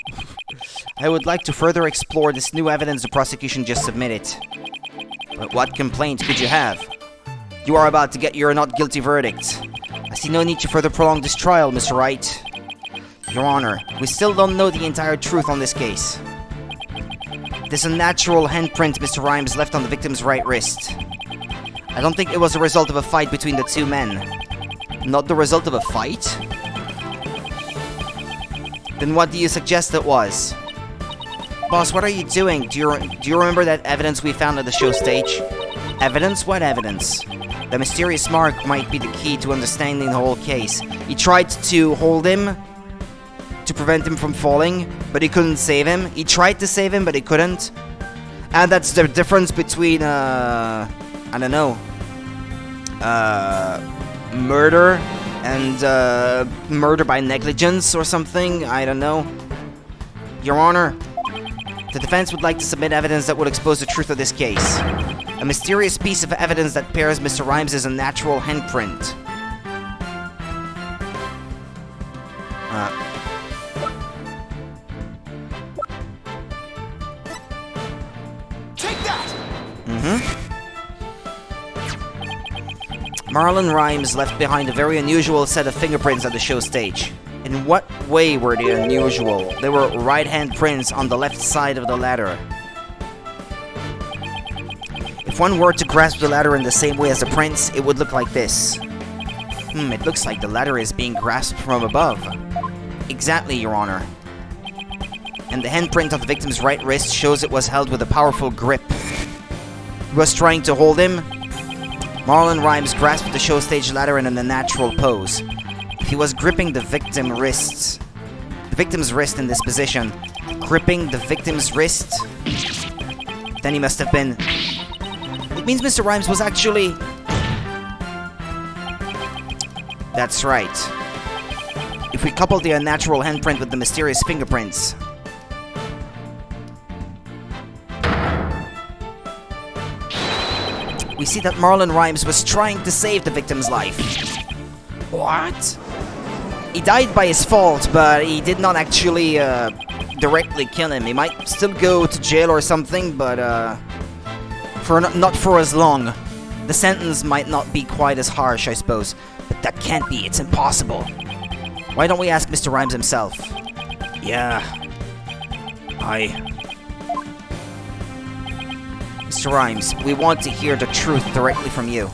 I would like to further explore this new evidence the prosecution just submitted. But what complaint could you have? You are about to get your not guilty verdict. I see no need to further prolong this trial, Mr. Wright. Your Honor, we still don't know the entire truth on this case. There's a natural handprint Mr. Rhymes left on the victim's right wrist. I don't think it was a result of a fight between the two men. Not the result of a fight? Then what do you suggest it was? Boss, what are you doing? Do you remember that evidence we found at the show stage? Evidence? What evidence? The mysterious mark might be the key to understanding the whole case. He tried to hold him to prevent him from falling, but he couldn't save him. He tried to save him, but he couldn't. And that's the difference between, I don't know, murder and murder by negligence or something. I don't know. Your Honor, the defense would like to submit evidence that would expose the truth of this case. A mysterious piece of evidence that pairs Mr. Rhymes as a natural handprint. Marlon Rhymes left behind a very unusual set of fingerprints at the show stage. In what way were they unusual? They were right-hand prints on the left side of the ladder. If one were to grasp the ladder in the same way as the prints, it would look like this. It looks like the ladder is being grasped from above. Exactly, Your Honor. And the handprint on the victim's right wrist shows it was held with a powerful grip. He was trying to hold him. Marlon Rhymes grasped the show stage ladder in a natural pose. If he was gripping the victim's wrist in this position, gripping the victim's wrist, then he must have been... It means Mr. Rhymes was actually... That's right. If we couple the unnatural handprint with the mysterious fingerprints... we see that Marlon Rhymes was trying to save the victim's life. What? He died by his fault, but he did not actually directly kill him. He might still go to jail or something, but not for as long. The sentence might not be quite as harsh, I suppose. But that can't be. It's impossible. Why don't we ask Mr. Rhymes himself? Yeah. Mr. Rhymes, we want to hear the truth directly from you.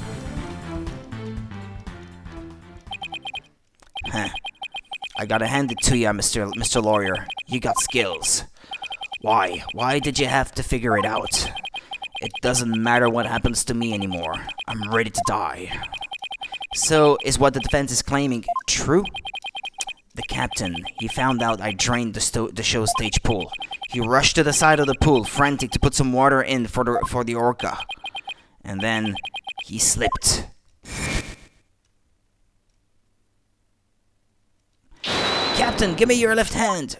Huh. I gotta hand it to you, Mr. Lawyer. You got skills. Why? Why did you have to figure it out? It doesn't matter what happens to me anymore. I'm ready to die. So, is what the defense is claiming true? The captain, he found out I drained the show stage pool. He rushed to the side of the pool, frantic to put some water in for the orca. And then, he slipped. Captain, give me your left hand!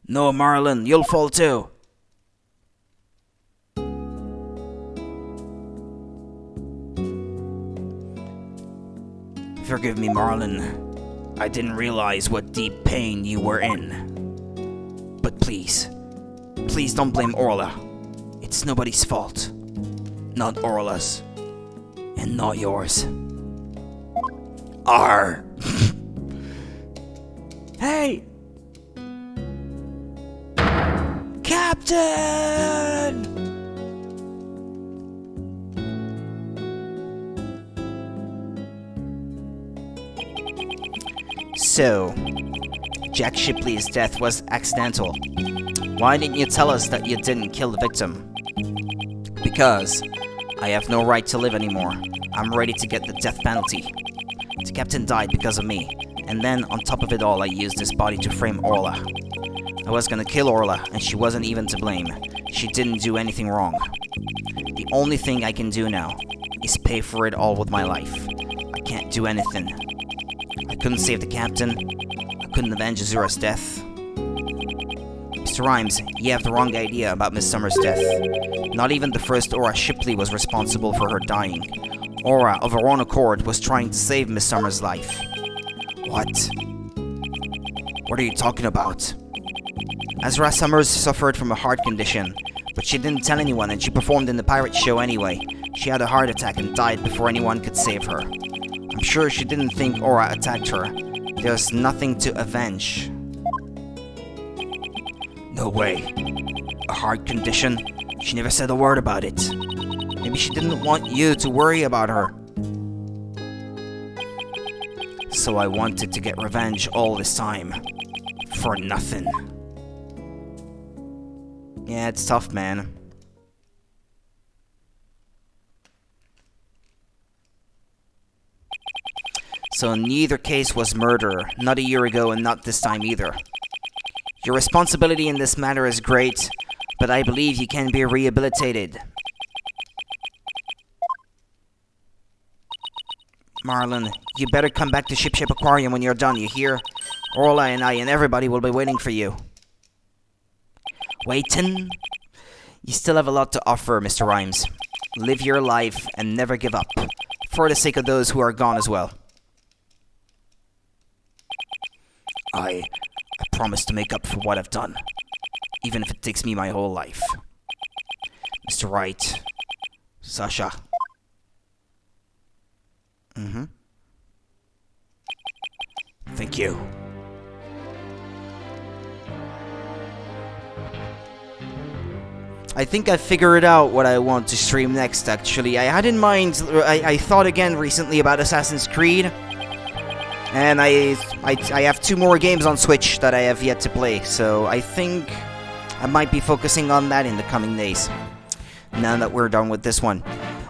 No, Marlon, you'll fall too. Forgive me, Marlon. I didn't realize what deep pain you were in. But please don't blame Orla. It's nobody's fault. Not Orla's. And not yours. Arr! Hey! Captain! So, Jack Shipley's death was accidental. Why didn't you tell us that you didn't kill the victim? Because I have no right to live anymore. I'm ready to get the death penalty. The captain died because of me, and then on top of it all I used his body to frame Orla. I was gonna kill Orla, and she wasn't even to blame. She didn't do anything wrong. The only thing I can do now is pay for it all with my life. I can't do anything. I couldn't save the captain. I couldn't avenge Azura's death. Mr. Rhymes, you have the wrong idea about Miss Summers' death. Not even the first Aura Shipley was responsible for her dying. Aura, of her own accord, was trying to save Miss Summers' life. What? What are you talking about? Azura Summers suffered from a heart condition, but she didn't tell anyone and she performed in the pirate show anyway. She had a heart attack and died before anyone could save her. I'm sure she didn't think Aura attacked her. There's nothing to avenge. No way. A heart condition? She never said a word about it. Maybe she didn't want you to worry about her. So I wanted to get revenge all this time. For nothing. Yeah, it's tough, man. So neither case was murder, not a year ago and not this time either. Your responsibility in this matter is great, but I believe you can be rehabilitated. Marlon, you better come back to Ship Shape Aquarium when you're done, you hear? Orla and I and everybody will be waiting for you. Waitin'? You still have a lot to offer, Mr. Rhymes. Live your life and never give up, for the sake of those who are gone as well. I promise to make up for what I've done, even if it takes me my whole life. Mr. Wright, Sasha. Thank you. I think I figured out what I want to stream next, actually. I had in mind, I thought again recently about Assassin's Creed. And I have 2 more games on Switch that I have yet to play, so I think I might be focusing on that in the coming days, now that we're done with this one.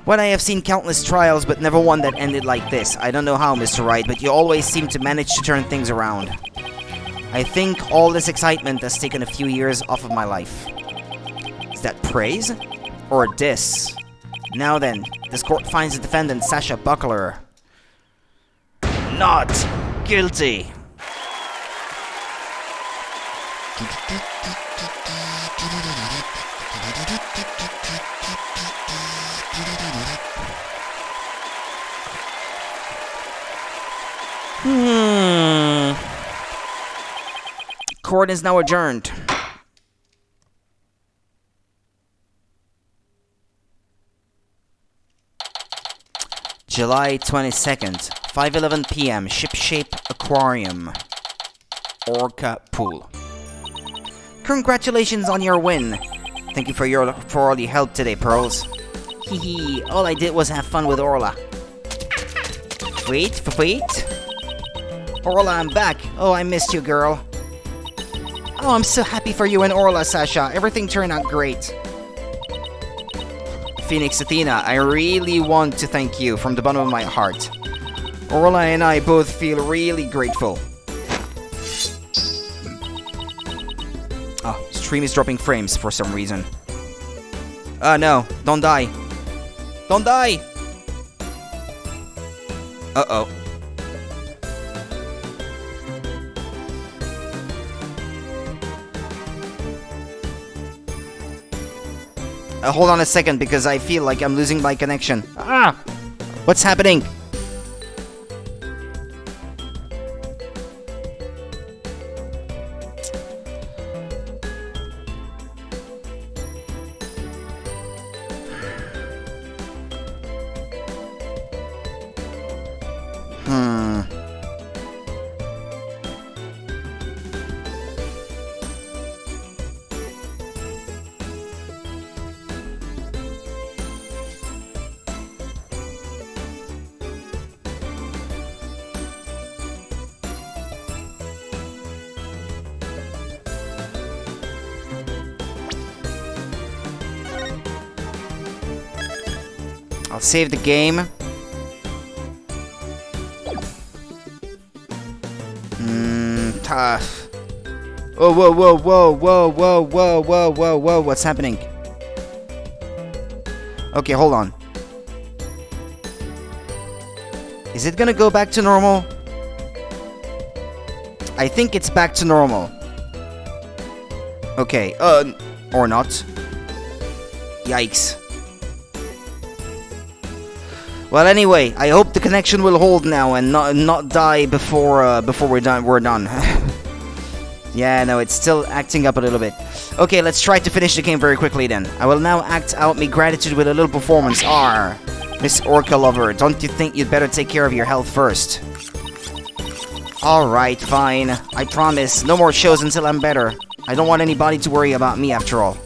Well, I have seen countless trials, but never one that ended like this. I don't know how, Mr. Wright, but you always seem to manage to turn things around. I think all this excitement has taken a few years off of my life. Is that praise? Or a diss? Now then, this court finds the defendant, Sasha Buckler, not guilty. court is now adjourned. July 22nd, 5:11 p.m. Ship-Shape Aquarium. Orca Pool. Congratulations on your win. Thank you for all your help today, Pearls. Hee, all I did was have fun with Orla. Wait. Orla, I'm back. Oh, I missed you, girl. Oh, I'm so happy for you and Orla, Sasha. Everything turned out great. Phoenix Athena, I really want to thank you from the bottom of my heart. Orla and I both feel really grateful. Oh, stream is dropping frames for some reason. No, don't die. Don't die! Uh-oh. Hold on a second, because I feel like I'm losing my connection. Ah! What's happening? I'll save the game. Tough. Whoa, what's happening? Okay, hold on. Is it gonna go back to normal? I think it's back to normal. Okay, or not. Yikes. Well, anyway, I hope the connection will hold now and not die before we're done. Yeah, no, it's still acting up a little bit. Okay, let's try to finish the game very quickly then. I will now act out my gratitude with a little performance. Miss Orca Lover, don't you think you'd better take care of your health first? Alright, fine. I promise, no more shows until I'm better. I don't want anybody to worry about me after all.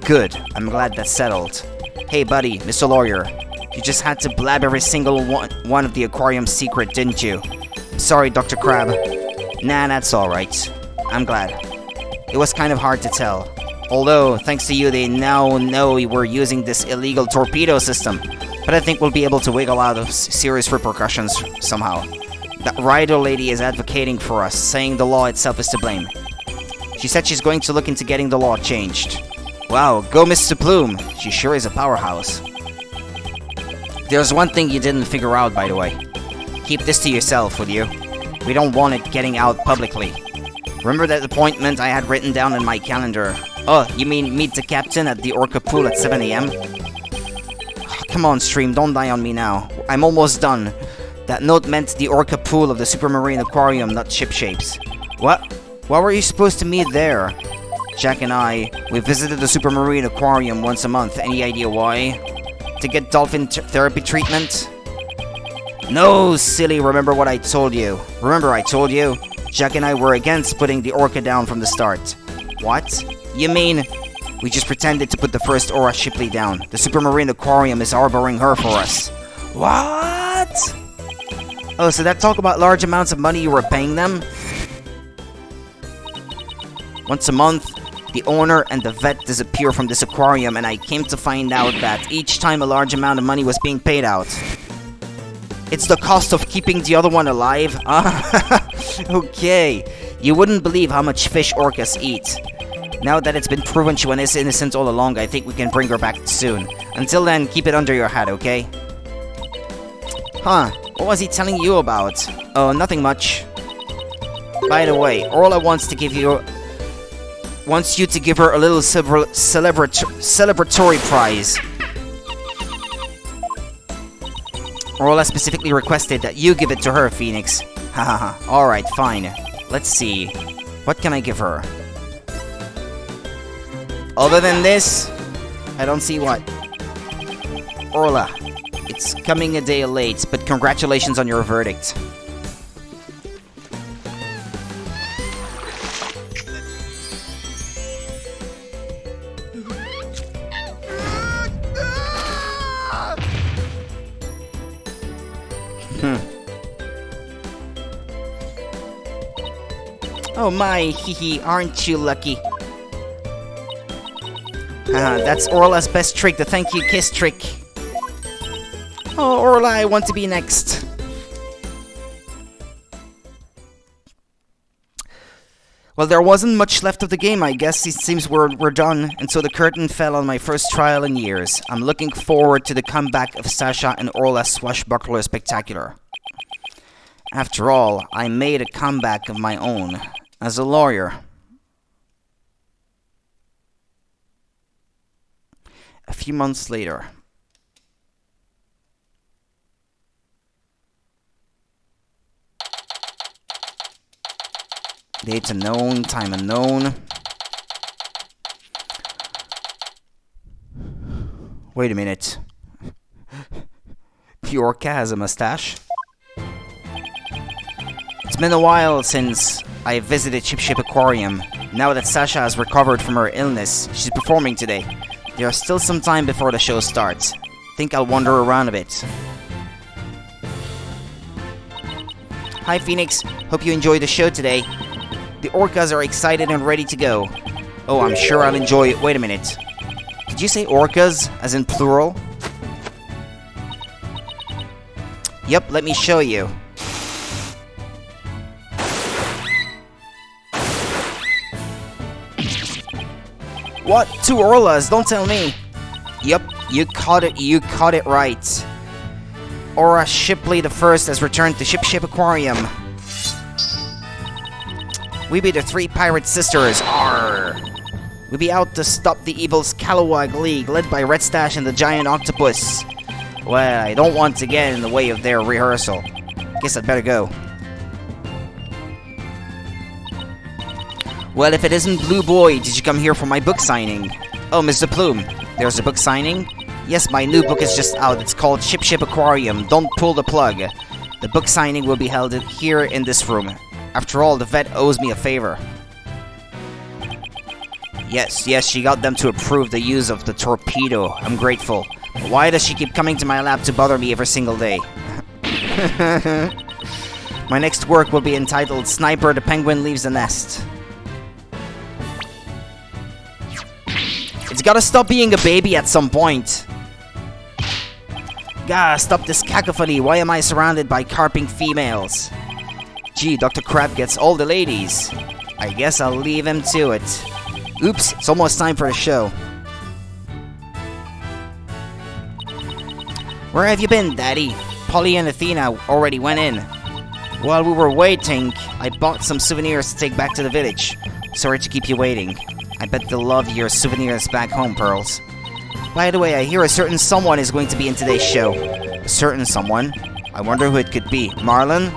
Good, I'm glad that's settled. Hey buddy, Mr. Lawyer. You just had to blab every single one of the aquarium's secret, didn't you? Sorry, Dr. Crab. Nah, that's alright. I'm glad. It was kind of hard to tell. Although, thanks to you, they now know we're using this illegal torpedo system. But I think we'll be able to wiggle out of serious repercussions somehow. That Ryder lady is advocating for us, saying the law itself is to blame. She said she's going to look into getting the law changed. Wow, go Mr. Plume. She sure is a powerhouse. There's one thing you didn't figure out, by the way. Keep this to yourself, would you? We don't want it getting out publicly. Remember that appointment I had written down in my calendar? Oh, you mean meet the captain at the Orca Pool at 7 AM? Come on, stream, don't die on me now. I'm almost done. That note meant the Orca Pool of the Supermarine Aquarium, not Ship-Shapes. What? Why were you supposed to meet there? Jack and I, we visited the Supermarine Aquarium once a month. Any idea why? To get dolphin therapy treatment? No, silly, remember what I told you. Remember I told you? Jack and I were against putting the Orca down from the start. What? You mean, we just pretended to put the first Aura Shipley down. The Supermarine Aquarium is harboring her for us. What? Oh, so that talk about large amounts of money you were paying them? Once a month, the owner and the vet disappear from this aquarium, and I came to find out that each time a large amount of money was being paid out. It's the cost of keeping the other one alive? Okay. You wouldn't believe how much fish orcas eat. Now that it's been proven she was innocent all along, I think we can bring her back soon. Until then, keep it under your hat, okay? Huh. What was he telling you about? Oh, nothing much. By the way, Orla wants you to give her a little celebratory prize. Orla specifically requested that you give it to her, Phoenix. Hahaha. Alright, fine. Let's see. What can I give her? Other than this, I don't see what. Orla, it's coming a day late, but congratulations on your verdict. Oh my, hee, aren't you lucky? That's Orla's best trick, the thank you kiss trick. Oh, Orla, I want to be next. Well, there wasn't much left of the game, I guess. It seems we're done, and so the curtain fell on my first trial in years. I'm looking forward to the comeback of Sasha and Orla's Swashbuckler Spectacular. After all, I made a comeback of my own, as a lawyer. A few months later. Date unknown, time unknown. Wait a minute. Pyorka has a mustache? It's been a while since I visited Ship Aquarium. Now that Sasha has recovered from her illness, she's performing today. There's still some time before the show starts. Think I'll wander around a bit. Hi Phoenix, hope you enjoyed the show today. The orcas are excited and ready to go. Oh, I'm sure I'll enjoy it. Wait a minute. Did you say orcas, as in plural? Yep, let me show you. What? 2 Orlas? Don't tell me. Yep, you caught it right. Aura Shipley the First has returned to Ship Aquarium. We be the 3 pirate sisters. Arr! We be out to stop the evil Scalawag League, led by Red Stash and the Giant Octopus. Well, I don't want to get in the way of their rehearsal. Guess I'd better go. Well, if it isn't Blue Boy, did you come here for my book signing? Oh, Mr. Plume, there's a book signing? Yes, my new book is just out. It's called Ship Aquarium. Don't pull the plug. The book signing will be held here in this room. After all, the vet owes me a favor. Yes, she got them to approve the use of the torpedo. I'm grateful. But why does she keep coming to my lab to bother me every single day? My next work will be entitled Sniper the Penguin Leaves the Nest. It's gotta stop being a baby at some point. Gah, stop this cacophony. Why am I surrounded by carping females? Gee, Dr. Crab gets all the ladies. I guess I'll leave him to it. Oops, it's almost time for the show. Where have you been, Daddy? Polly and Athena already went in. While we were waiting, I bought some souvenirs to take back to the village. Sorry to keep you waiting. I bet they'll love your souvenirs back home, Pearls. By the way, I hear a certain someone is going to be in today's show. A certain someone? I wonder who it could be. Marlon?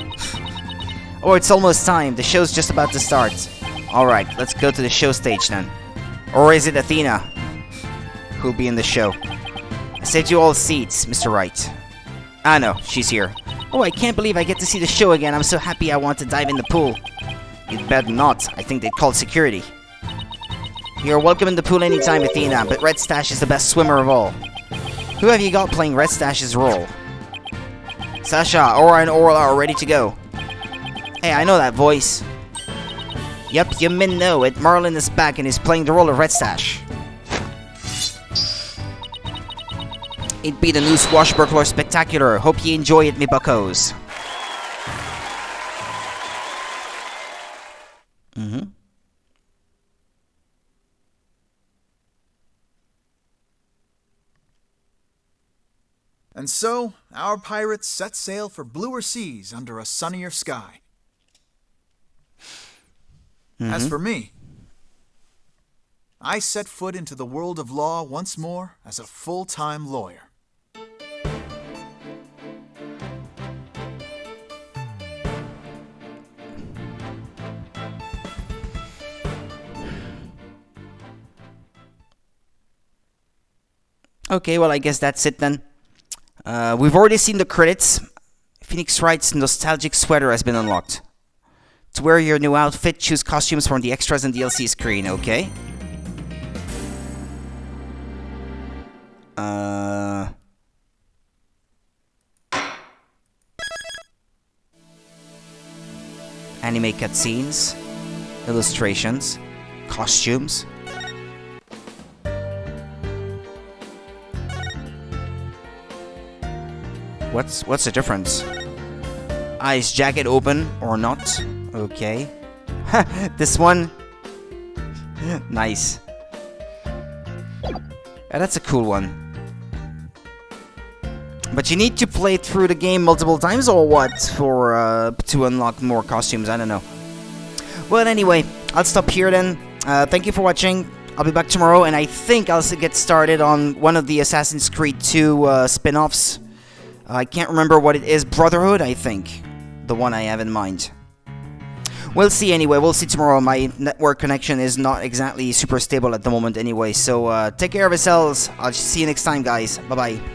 Oh, it's almost time. The show's just about to start. Alright, let's go to the show stage then. Or is it Athena who'll be in the show? I saved you all seats, Mr. Wright. Ah no, she's here. Oh, I can't believe I get to see the show again. I'm so happy I want to dive in the pool. You'd better not. I think they'd call security. You're welcome in the pool anytime, Athena, but Red Stash is the best swimmer of all. Who have you got playing Red Stash's role? Sasha, Aura, and Orla are ready to go. Hey, I know that voice. Yep, you men know it. Marlon is back and is playing the role of Red Stash. It be the new Swashbuckler Spectacular. Hope you enjoy it, me buckos. And so, our pirates set sail for bluer seas under a sunnier sky. As for me, I set foot into the world of law once more as a full-time lawyer. Okay, well, I guess that's it then. We've already seen the credits. Phoenix Wright's nostalgic sweater has been unlocked. To wear your new outfit, choose costumes from the extras and DLC screen, okay? Anime cutscenes, illustrations, costumes. What's the difference? Is jacket open or not? Okay. This one. Nice. That's a cool one. But you need to play through the game multiple times or what for to unlock more costumes? I don't know. Well, anyway, I'll stop here then. Thank you for watching. I'll be back tomorrow, and I think I'll get started on one of the Assassin's Creed 2 spin-offs. I can't remember what it is. Brotherhood, I think. The one I have in mind. We'll see anyway. We'll see tomorrow. My network connection is not exactly super stable at the moment anyway. So take care of yourselves. I'll see you next time, guys. Bye-bye.